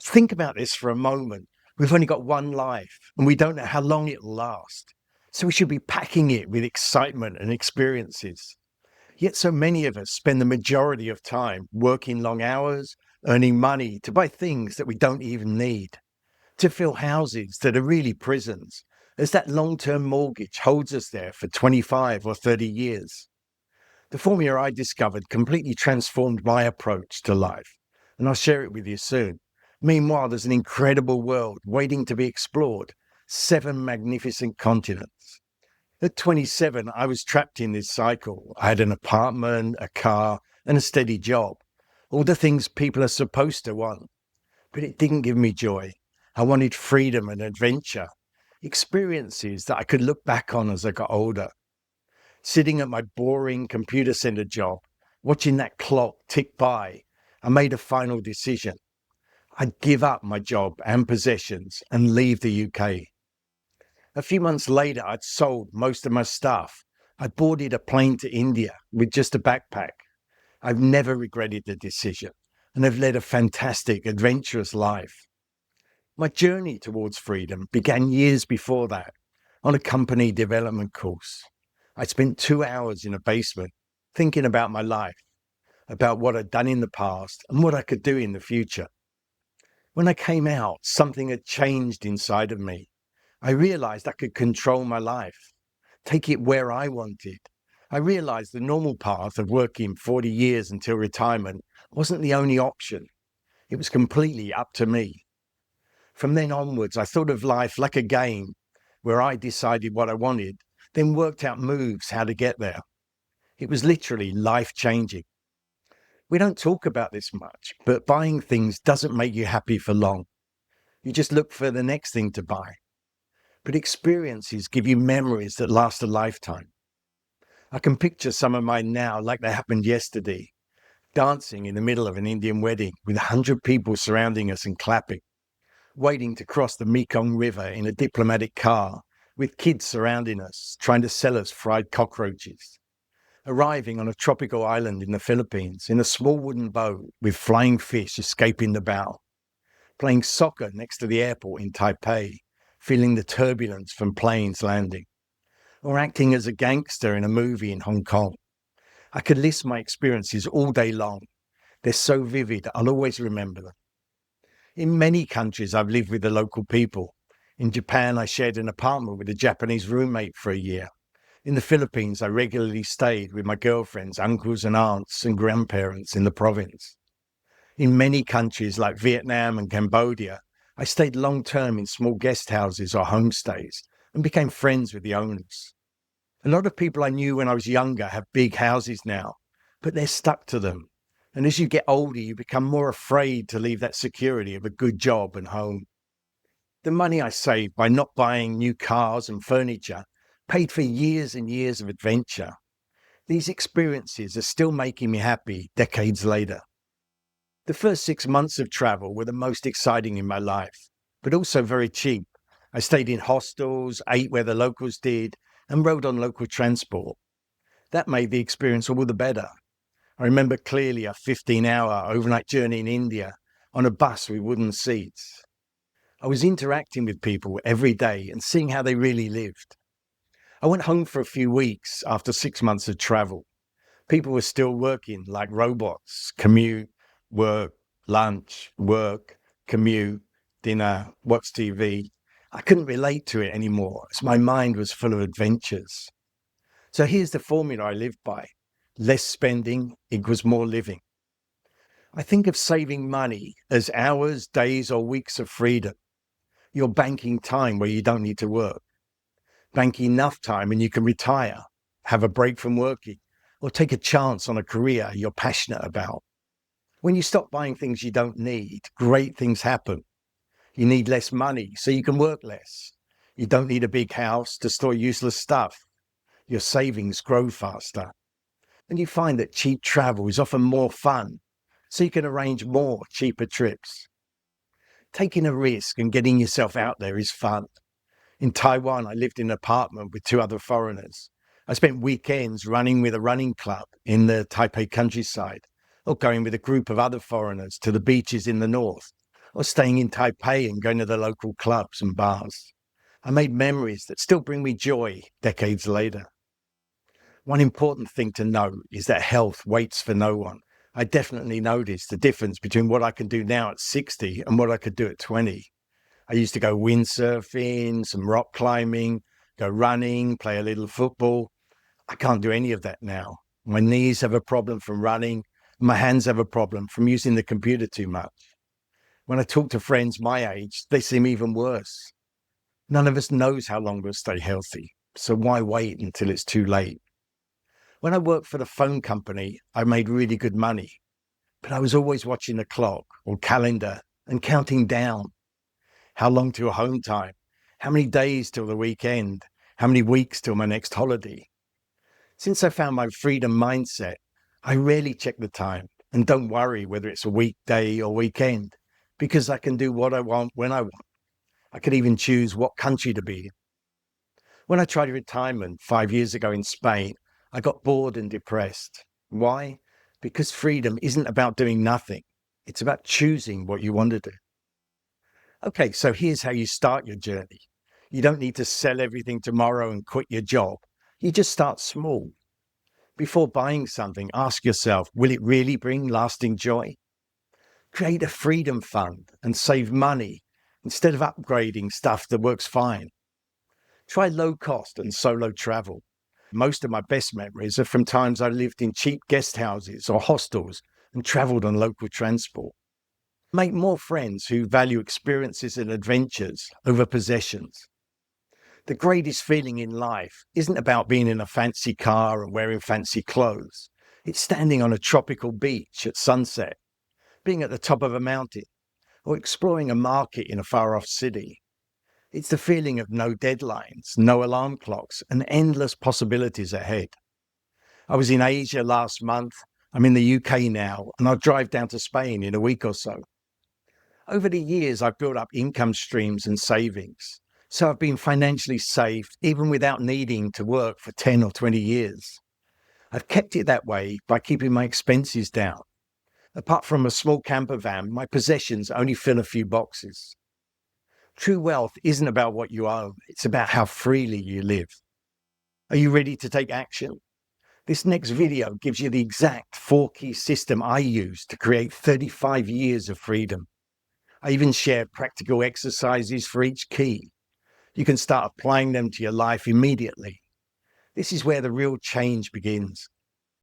Think about this for a moment. We've only got one life and we don't know how long it'll last. So we should be packing it with excitement and experiences. Yet so many of us spend the majority of time working long hours, earning money to buy things that we don't even need, to fill houses that are really prisons, as that long-term mortgage holds us there for 25 or 30 years. The formula I discovered completely transformed my approach to life, and I'll share it with you soon. Meanwhile, there's an incredible world waiting to be explored, 7 magnificent continents. At 27, I was trapped in this cycle. I had an apartment, a car, and a steady job. All the things people are supposed to want. But it didn't give me joy. I wanted freedom and adventure, experiences that I could look back on as I got older. Sitting at my boring computer center job, watching that clock tick by, I made a final decision. I'd give up my job and possessions and leave the UK. A few months later, I'd sold most of my stuff. I boarded a plane to India with just a backpack. I've never regretted the decision, and I've led a fantastic, adventurous life. My journey towards freedom began years before that, on a company development course. I spent 2 hours in a basement thinking about my life, about what I'd done in the past and what I could do in the future. When I came out, something had changed inside of me. I realized I could control my life, take it where I wanted. I realized the normal path of working 40 years until retirement wasn't the only option. It was completely up to me. From then onwards, I thought of life like a game where I decided what I wanted, then worked out moves how to get there. It was literally life-changing. We don't talk about this much, but buying things doesn't make you happy for long. You just look for the next thing to buy. But experiences give you memories that last a lifetime. I can picture some of mine now like they happened yesterday, dancing in the middle of an Indian wedding with 100 people surrounding us and clapping, waiting to cross the Mekong River in a diplomatic car with kids surrounding us, trying to sell us fried cockroaches, arriving on a tropical island in the Philippines in a small wooden boat with flying fish escaping the bow, playing soccer next to the airport in Taipei, feeling the turbulence from planes landing, or acting as a gangster in a movie in Hong Kong. I could list my experiences all day long. They're so vivid, I'll always remember them. In many countries, I've lived with the local people. In Japan, I shared an apartment with a Japanese roommate for a year. In the Philippines, I regularly stayed with my girlfriend's uncles and aunts and grandparents in the province. In many countries like Vietnam and Cambodia, I stayed long-term in small guest houses or homestays and became friends with the owners. A lot of people I knew when I was younger have big houses now, but they're stuck to them. And as you get older, you become more afraid to leave that security of a good job and home. The money I saved by not buying new cars and furniture paid for years and years of adventure. These experiences are still making me happy decades later. The first 6 months of travel were the most exciting in my life, but also very cheap. I stayed in hostels, ate where the locals did, and rode on local transport. That made the experience all the better. I remember clearly a 15-hour overnight journey in India on a bus with wooden seats. I was interacting with people every day and seeing how they really lived. I went home for a few weeks after 6 months of travel. People were still working like robots, commute, work, lunch, work, commute, dinner, watch TV. I couldn't relate to it anymore as my mind was full of adventures. So here's the formula I live by. Less spending equals more living. I think of saving money as hours, days, or weeks of freedom. You're banking time where you don't need to work. Bank enough time and you can retire, have a break from working, or take a chance on a career you're passionate about. When you stop buying things you don't need, great things happen. You need less money, so you can work less. You don't need a big house to store useless stuff. Your savings grow faster. And you find that cheap travel is often more fun, so you can arrange more cheaper trips. Taking a risk and getting yourself out there is fun. In Taiwan, I lived in an apartment with 2 other foreigners. I spent weekends running with a running club in the Taipei countryside, or going with a group of other foreigners to the beaches in the north, or staying in Taipei and going to the local clubs and bars. I made memories that still bring me joy decades later. One important thing to know is that health waits for no one. I definitely noticed the difference between what I can do now at 60 and what I could do at 20. I used to go windsurfing, some rock climbing, go running, play a little football. I can't do any of that now. My knees have a problem from running. My hands have a problem from using the computer too much. When I talk to friends my age, they seem even worse. None of us knows how long we'll stay healthy, so why wait until it's too late? When I worked for the phone company, I made really good money, but I was always watching the clock or calendar and counting down. How long till home time? How many days till the weekend? How many weeks till my next holiday? Since I found my freedom mindset, I rarely check the time and don't worry whether it's a weekday or weekend, because I can do what I want when I want. I could even choose what country to be in. When I tried retirement 5 years ago in Spain, I got bored and depressed. Why? Because freedom isn't about doing nothing. It's about choosing what you want to do. Okay, so here's how you start your journey. You don't need to sell everything tomorrow and quit your job. You just start small. Before buying something, ask yourself, will it really bring lasting joy? Create a freedom fund and save money instead of upgrading stuff that works fine. Try low cost and solo travel. Most of my best memories are from times I lived in cheap guest houses or hostels and traveled on local transport. Make more friends who value experiences and adventures over possessions. The greatest feeling in life isn't about being in a fancy car and wearing fancy clothes. It's standing on a tropical beach at sunset, being at the top of a mountain, or exploring a market in a far-off city. It's the feeling of no deadlines, no alarm clocks, and endless possibilities ahead. I was in Asia last month. I'm in the UK now, and I'll drive down to Spain in a week or so. Over the years, I've built up income streams and savings. So I've been financially safe even without needing to work for 10 or 20 years. I've kept it that way by keeping my expenses down. Apart from a small camper van, my possessions only fill a few boxes. True wealth isn't about what you own, it's about how freely you live. Are you ready to take action? This next video gives you the exact 4-key system I use to create 35 years of freedom. I even share practical exercises for each key. You can start applying them to your life immediately. This is where the real change begins.